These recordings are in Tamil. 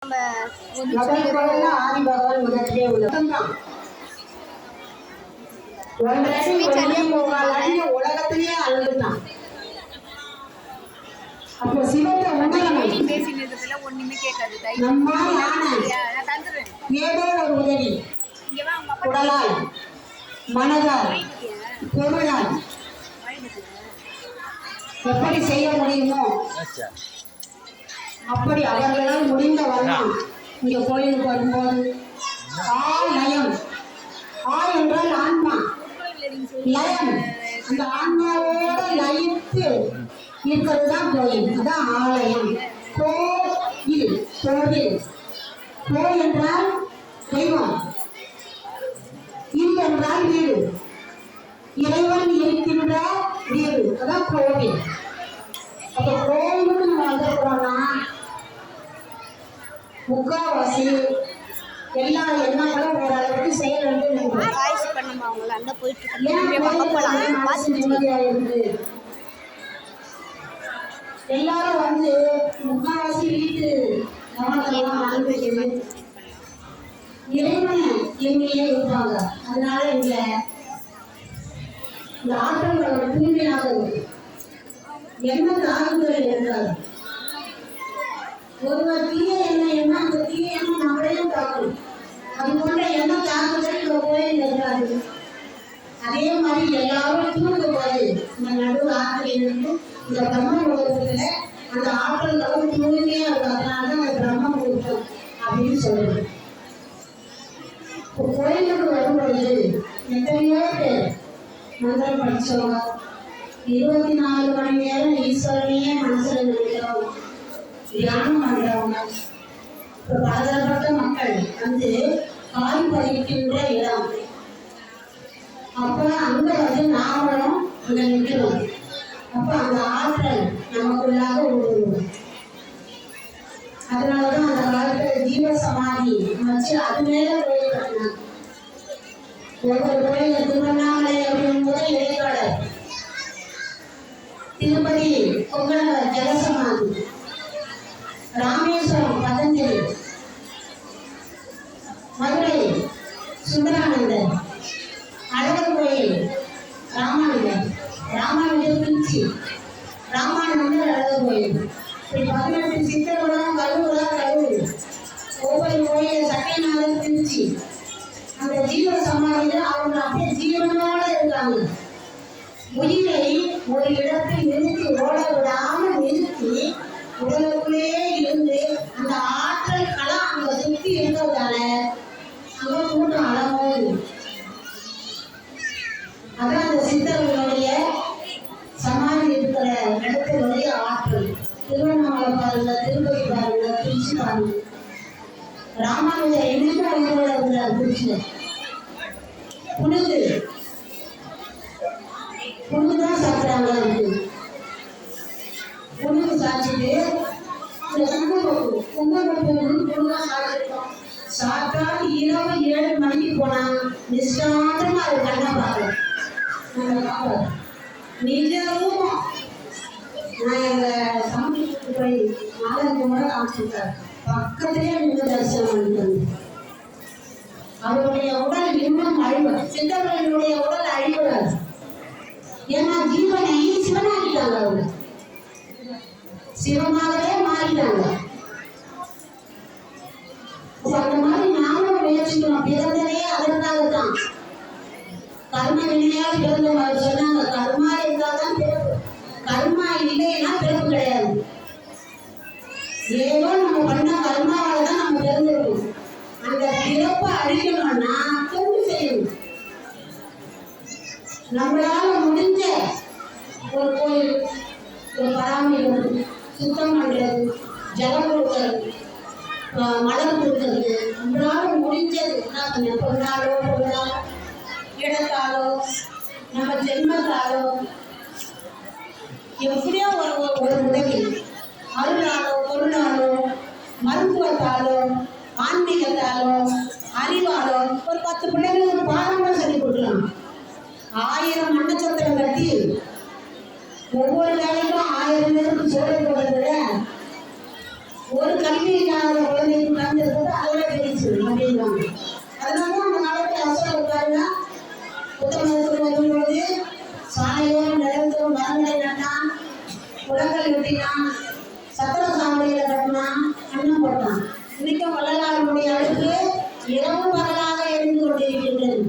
ஆதி பகவான் உலகத்திலே உள்ளதான் உலகத்திலேயே அழுதுதான். அப்போ சிவத்தை ஏதோ ஒரு உதவி உடலால் மனதால் பொருளால் எப்படி செய்ய முடியுமோ அப்படி அவர்களால் முடிந்த வண்ணம் இங்க கோயிலுக்கு வரும்போது லயம் என்றால் ஆன்மா லயம் அந்த ஆன்மாவோட லயித்து இருக்கிறதுதான் கோயில். அதான் ஆலயம். கோயில் கோவில் கோ என்றால் தெய்வம், இல் என்றால் வீடு, இறைவன் இருக்கின்ற வீடு, அதான் கோவில். அப்ப கோவிலுக்கு நம்ம வந்திருக்கிறோம்னா முக்காவாசி எல்லா எண்ணங்களும் ஓரளவுக்கு செயல் வந்து எல்லாரும் வந்து முக்காவாசி வீட்டு இறைவன் எங்கேயே இருப்பாங்க. அதனால இந்த ஆற்றங்களோட தூய்மையாக இருக்கு. என்ன தாக்குதல் இருக்காது. ஒருவர் தீய எண்ணம் அந்த தீய எண்ணம் நம்மளையும் தாக்கும். அது போன்ற எண்ணம் தாக்குதல் இந்த கோயில் இருக்காது. அதே மாதிரி எல்லாரும் தூங்கும் போது இந்த நடு ஆற்றல் இந்த பிரம்ம முகூர்த்தத்துல அந்த ஆற்றல் அளவு தூய்மையா இருக்கும். அதனாலதான் அந்த பிரம்ம முகூர்த்தம் அப்படின்னு சொல்லுது. கோயிலுக்கு வரும்பொழுது எத்தனையோ பேர் மந்திரம் படிச்சவங்க 24 மணி நேரம் ஈஸ்வரனையே மனசுல நினைக்கிறோம், தியானம் பண்றவங்க, பலதரப்பட்ட மக்கள் வந்து கால் பதிக்கின்ற இடம். அப்ப அங்க வந்து நாமளும் அங்க நிற்கிறோம். அப்ப அந்த ஆற்றல் நமக்குள்ளாக ஊடுருவும். அதனாலதான் அந்த காலத்துல ஜீவ சமாதி வச்சு அது மேல கோயில் கட்டினாங்க. ஒவ்வொரு கோயில திருவண்ணாமலை அப்படின் போது இடைக்காடர், திருப்பதி கொங்கணவர் ஜலசமாதி, ராமேஸ்வரம் பதஞ்சலி, மதுரை சுந்தரானந்தர், அழகர் கோயில் ராமானுஜர் திருச்சி, ராமானுஜர் அழகர் கோயில், 18 சித்தர்களும் கல்லூரி, ஒவ்வொரு கோயில் சட்டைநாதர் திருச்சி. அந்த ஜீவ சமாதியில அவங்க அப்படியே ஜீவனோட இருக்காங்க. உயிரை ஒரு இடத்தில் நிறுத்தி ஓட விடாம நிறுத்தி உடலுக்குள்ளே இருந்து அந்த ஆற்றல் களம் அங்க சுத்தி இருக்கிறதால அங்க கூட்டம் அளவோடு. அதான் அந்த சித்தர்களுடைய சமாதி இருக்கிற இடத்தினுடைய ஆற்றல். திருவண்ணாமலை பாருங்க, திருப்பதி பாருங்க, திருச்சி பாருங்க. ராமானுஜர் என்னைக்கு அவங்களோட இருக்கிறார் திருச்சியில. புனுதான் சாப்பிட்றாங்க. புனுக்கு சாப்பிட்டு குங்குமப்பூ சாப்பிட்டுருக்கோம். சாப்பிட்டா இரவு 7 மணிக்கு போனா நிஷ்டாந்தமா அது கண்ணா பார்க்கலாம். நிஜமும் நான் எங்க சமூகத்துக்கு போய் 4-5 முறை காமிச்சிருக்காரு. பக்கத்திலே நின்று தரிசனம் பண்ணிட்டு அவருடைய உடல் இன்னும் அழிவு. சித்தர்களுடைய உடல் அழிவுறாரு. ஏன்னா ஜீவனை சிவனாக்கிட்டாங்க. அவங்க சிவமாகவே மாறிட்டாங்க. அந்த மாதிரி நாமும் முயற்சிக்கணும். பிறந்ததே அதற்காகத்தான். கர்ம வினையால் பிறந்தவங்க சொன்னாங்க. கர்மா இருந்தால்தான் பிறப்பு, கர்மா இல்லைன்னா பிறப்பு கிடையாது. ஏதோ நம்ம பண்ண கர்மாவால தான் நம்ம பிறந்திருக்கோம். அந்த பிறப்பை அழிக்கணும்னா தொண்டு செய்யணும். நம்மளால முடிஞ்ச ஒரு கோயில் ஒரு பராமரிக்கிறது, சுத்தம் பண்றது, ஜலம் கொடுக்கறது, மலர் கொடுக்கறது, நம்மளால முடிஞ்சது பொருளாலோ இடத்தாலோ நம்ம ஜென்மத்தாலோ எப்படியோ ஒரு உதவி, அருளாலோ பொருளாலோ மருத்துவத்தாலோ ஆன்மீகத்தாலோ அறிவாலோ ஒரு 10 பிள்ளைங்களுக்கு பாடங்கள் சொல்லி கொடுக்கலாம். 1000 மண்ணச்சத்திரம் கட்டி ஒவ்வொரு வேலைக்கும் 1000 பேருக்கு சோறு போடுறத ஒரு கல்வி இல்லாத குழந்தைக்கு கலந்துருக்கிறது அதோட பெருசு அப்படின்வாங்க. அதனால அந்த காலத்தில் அசோகர் பாருங்க புத்த மதத்துக்கு வரும்போது சாலையோரம் நிலந்தோறும் மரங்களை நட்டான், குளங்கள் வெட்டினான், சத்திர சாவடிகளை கட்டினான், அன்னம் போட்டான். இன்னைக்கும் வள்ளலாருடைய அடுப்பு இரவு பகலாக எரிந்து கொண்டிருக்கின்றது.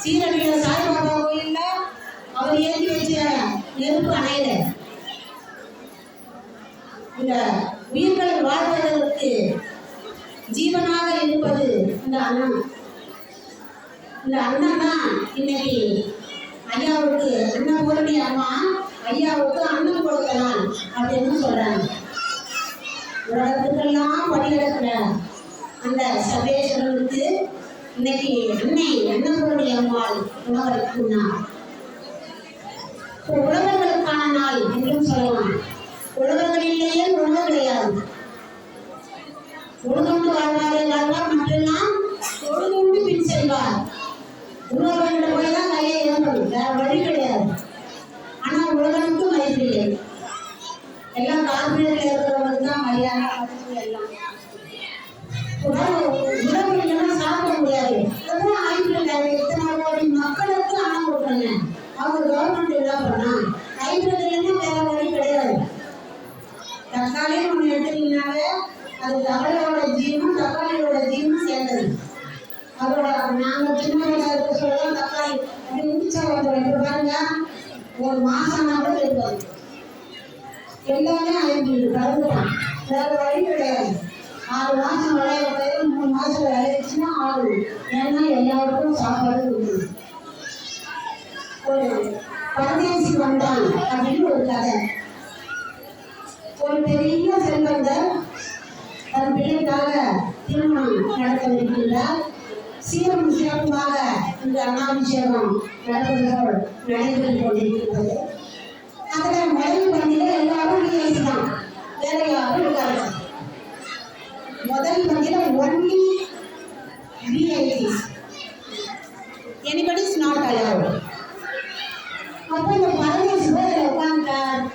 சீரடியில சாய்பாபா கோயில்ல அவர் ஏற்றி வச்ச நெருப்பு அணையில. இந்த உயிர்கள் வாழ்வதற்கு ஜீவனாக இருப்பது இந்த அன்னம். இந்த அண்ணன் தான் இன்னைக்கு ஐயாவுக்கு அன்னபூரணி அம்மா ஐயாவுக்கு அன்னம் கொடுக்கலாம் அப்படின்னு சொல்றாங்க. உலகத்துக்கெல்லாம் படிக்கிற அந்த சர்வேஸ்வரனுக்கு இன்னைக்கு அன்னை அன்னபூரணி அம்மாள் உணவளிக்கும் நாள், உழவர்களுக்கான நாள் என்றும் சொல்லலாம். உழவர்களிலேயே உணவு கிடையாது. உழுதுண்டு வாழ்வாரே வாழ்வார், மற்றெல்லாம் தொழுதுண்டு பின் செல்வார். உழவர்கிட்ட போய் தான் கையை இறங்கணும், வேற வழி கிடையாது. ஆனா உழவனுக்கு மதிப்பு இல்லை. எல்லாம் கார்பரேட்ல இருக்கிறவங்களுக்கு தான் மரியாதை எல்லாம். உணவு இல்லைன்னா சாப்பிட முடியாது. அதான் ஆய்வுகள் எத்தனை கோடி மக்களுக்கு அன்னம் கொடுக்குறாங்க. அவங்க கவர்மெண்ட் என்ன பண்ணா ஐம்பது இல்லைன்னா வேற வழி கிடையாது. தக்காளி ஒன்று எடுத்தீங்கன்னாலே அது தக்காளியோட ஜீவனும் தக்காளியோட ஜீவனும் சேர்ந்தது. அதோட நாங்கள் சின்ன இருக்க சொல்ல தக்காளி அப்படி முடிச்சா வந்து பாருங்க ஒரு மாசம் கூட இருப்பாங்க. எல்லாமே ஐந்து கலந்துட்டான், வேற வழி கிடையாது. 6 மாசம் விளையாட போய் 3 மாசம் விளையாடுச்சுன்னா ஆகும். ஏன்னா எல்லாருக்கும் சாப்பாடு கொடுக்கணும். ஒரு பரதேசி வந்தான் அப்படின்னு ஒரு கதை. ஒரு பெரிய செல்வந்தர் தன் பிள்ளைக்காக திருமணம் நடத்தவிருக்கின்றார். சீரும் சிறப்புமாக இந்த அன்னாபிஷேகம் நடப்பதோடு நடைபெற்றுக் கொண்டிருக்கின்றது. அதில் முதல் பந்தியில எல்லாரும் விஐபிதான், வேற யாரும் இருக்காங்க. முதல் பந்தியில only VIPs, anybody is not allowed. அப்போ இந்த பரதேசி போய் உட்காந்துட்டார்.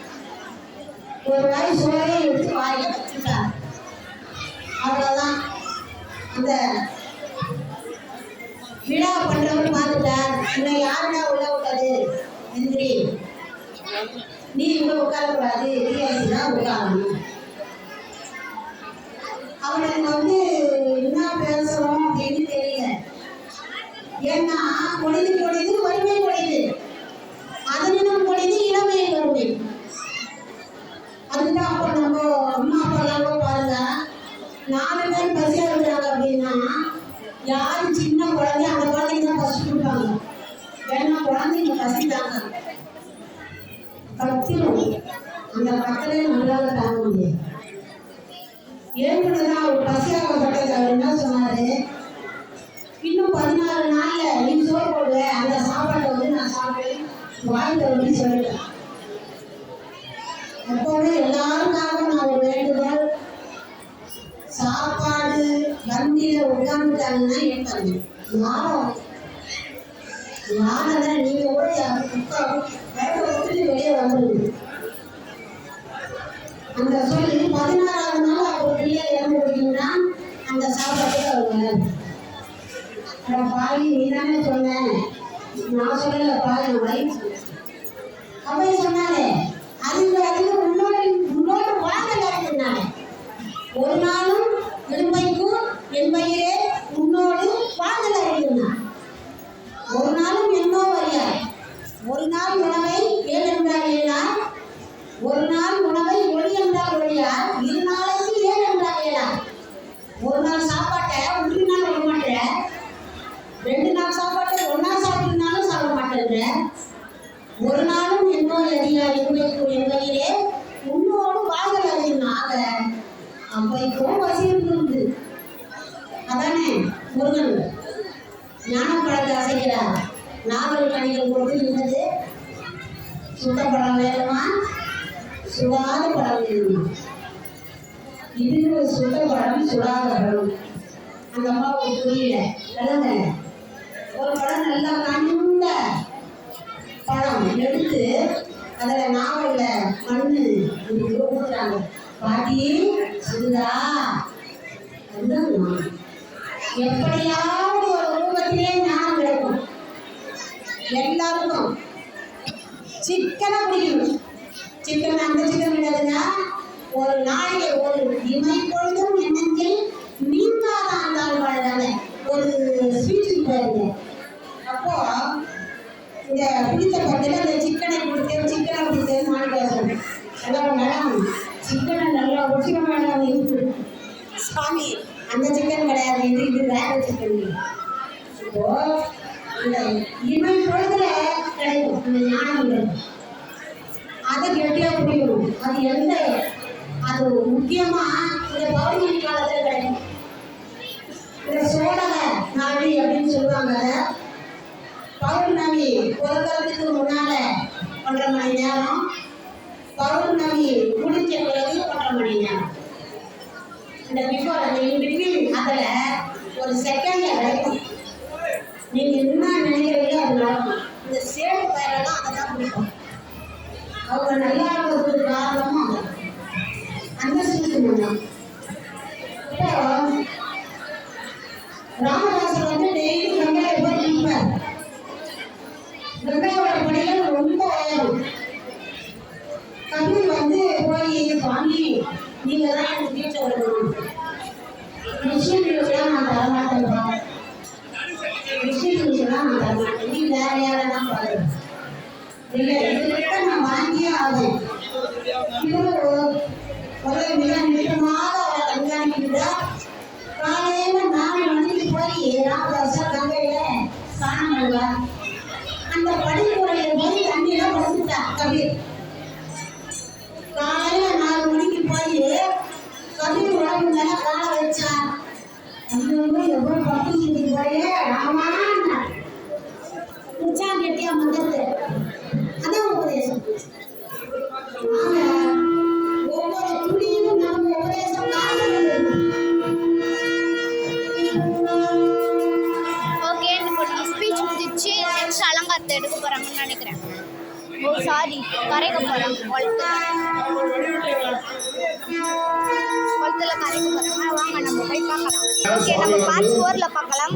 ஒரு வாய் சோறே எடுத்து வாயில வச்சுட்டார். அவ்வளவுதான். அந்த விழா பண்றவங்க பார்த்துட்டார். இன்னும் யாருன்னா உள்ள விட்டது எந்திரி, நீ இங்க உட்காரக்கூடாது, விஐபி தான் உட்காரணும். அவனுக்கு என்ன பேசுறோம் அப்படின்னு தெரியல. ஏன்னா பொழுது பொழுது வறுமை பொழுது, அதனிடம் பொழுது இளமை வறுமை. அதுதான் அப்போ நம்ம அம்மா அப்பா எல்லாம் பாருங்க, 4 பேர் பசியா இருக்கிறாங்க அப்படின்னா யாரு சின்ன குழந்தை அந்த குழந்தைங்க தான் பசி கொடுப்பாங்க. ஏன்னா குழந்தைங்க பசிட்டாங்க கத்திரும், அந்த கத்தலே நம்மளால தாங்க முடியாது. ஏற்கனவே ஒரு பசியாகப்பட்டது அவர் என்ன சொன்னாரு, இன்னும் 16 நாள்ல நீ சோறு போடுவ, அந்த சாப்பாட்டை நான் சாப்பிடுவேன் வாழ்க்கை சொல்லிட்டேன். எப்பவுமே எல்லாருக்காக நான் ஒரு வேண்டுதல், சாப்பாடு வண்டியில உட்காந்துட்டாங்கன்னா ஏற்பாங்க யாரும் யாரெல்லாம் நீங்க கூட விட்டுட்டு வெளியே வந்துடுங்க. அந்த சொல்லி 16ஆவது நாள் அவர் பிள்ளை இறந்து போட்டீங்கன்னா அந்த சாப்பாட்டுக்கு அவர் பாலி நீ தானே சொன்னேன், நான் சொல்லல பாலி வைஃப் அவை சொன்னாலே அதுக்கு முன்னோடு வாழ்ந்தாங்க. ஒரு நாளும் எலும்பைக்கும் என் பயிரே முன்னோடு வாழ்ந்தாங்க. ஒரு நாளும் என்னோ வரியார், ஒரு நாள் உணவை ஏன் என்றால் ஏனார், ஒரு நாள் உணவை ஒளி என்றால் ஒளியார், 2 நாளைக்கு ஏன் என்றால் ஏனார். ஒரு நாள் சாப்பாட்டை 1 நாள் விட மாட்டேன், 2 நாள் சாப்பாட்டை ஒன்னா சாப்பிட்டுனாலும் சாப்பிட மாட்டேன். ஒரு நாளும் என்னோ அறியார் எங்களுக்கும் என்பதிலே உன்னோடு வாழ்தல் அறிஞனாக அப்பைக்கும் வசி இருந்தது. அதானே முருகன் ஞான பழத்தை அசைக்கிறார். நாவல் கணிகள் போட்டு இருந்தது, சுத்த படம் வேணுமா சுடாத படம் வேணுமா? இது சுத்த படம் சுடாத படம். அந்த அம்மாவுக்கு புரியல. ஒரு படம் நல்லா கண்ட பழம் எடுத்து அதில் நாவலில் மண்ணு ஊற்றுறாங்க. பாட்டி சுதா அதுதான் எப்படியாவது ஒரு ரூபத்திலே ஞானம் கிடைக்கும். எல்லாருக்கும் சிக்கனை பிடிக்கணும். சிக்கன் அந்த சிக்கன் கிடையாதுங்க. ஒரு நாளைக்கு ஒரு இமை பொழுதும் எண்ணத்தில் நீங்காத ஆண்டாள் வாழ்ந்தாங்க. ஒரு ஸ்வீட்டுக்கு போயிருங்க. அப்போ இந்த பிடித்த பட்டியல அந்த சிக்கனை பிடித்தேன்னு மாடி பேசணும். அதான் மேடம் சிக்கனை நல்லா ஒட்டின மேடம் இருக்கு சாமி, அந்த சிக்கன் கிடையாது, இது வேற சிக்கன். இப்போ இந்த இமை பொழுதுல கிடைக்கும் இந்த ஞானம். அதை கெட்டியா பிடிக்கணும். அது முக்கியமா இந்த பௌர்ணமி காலத்துல கிடைக்கும். இந்த சோழக நாடி அப்படின்னு சொல்லுவாங்க. பௌர்ணமி பிறக்கிறதுக்கு முன்னால 1.5 மணி நேரம், பௌர்ணமி முடிஞ்ச பிறகு 1.5 மணி நேரம். இந்த பிஃபோர் அந்த இன்பிட்வீன் அதில் ஒரு செகண்ட்ல கிடைக்கும். நீங்க என்ன நினைக்கிறீங்களோ அது நடக்கும். இந்த சேடு பயிரெல்லாம் அதை தான் பிடிக்கும். அவங்க நல்லா இருக்கிறதுக்கு காரணமும் அந்த சூழ்நிலை. இப்போ ராமதாசர் வந்து டெய்லி கங்கையை போய் நிற்பார். கங்கையோட படிகள் ரொம்ப உயரும். கபீர் வந்து போய் வாங்கி நீங்க தான் எனக்கு வீட்டை விடணும், விஷயங்களுக்கெல்லாம் நான் தரமாட்டேன்ப்பா, விஷயங்களுக்கெல்லாம் நான் தரமாட்டேன், நீ வேற யாரெல்லாம் பாரு, இல்லை இதுக்கிட்ட நான் வாங்கியே ஆகும். இவரு ஒரு மிக நிச்சயமாக அவரை கண்காணிக்கிற காலையில 4 மணிக்கு போய் ராமதாசர் கங்கையில ஸ்நானம் பண்ணுவார். அந்த படிமுறையில போய் தண்ணியில வந்துட்டார் கபீர். காலையில 4 மணிக்கு போய் கபீர் உடம்பு மேல காலை வச்சார். எவ்வளவு பட்டு போய் ராமான் உச்சான் கெட்டியா மந்திரத்து அதான் உபதேசம். ஒவ்வொரு துணியும் நம்ம உபதேசம் ஓகே, நம்ம ஸ்பீச் முடிச்சு நெக்ஸ்ட் அலங்காரத்தை எடுக்க போறாங்கன்னு நினைக்கிறேன். ஓ சாரி, கரைக்க போறாங்க. குளத்துல கரைக்க போறாங்க. வாங்க நம்ம போய் பார்க்கலாம். ஓகே, நம்ம பார்ட் 4ல பார்க்கலாம்.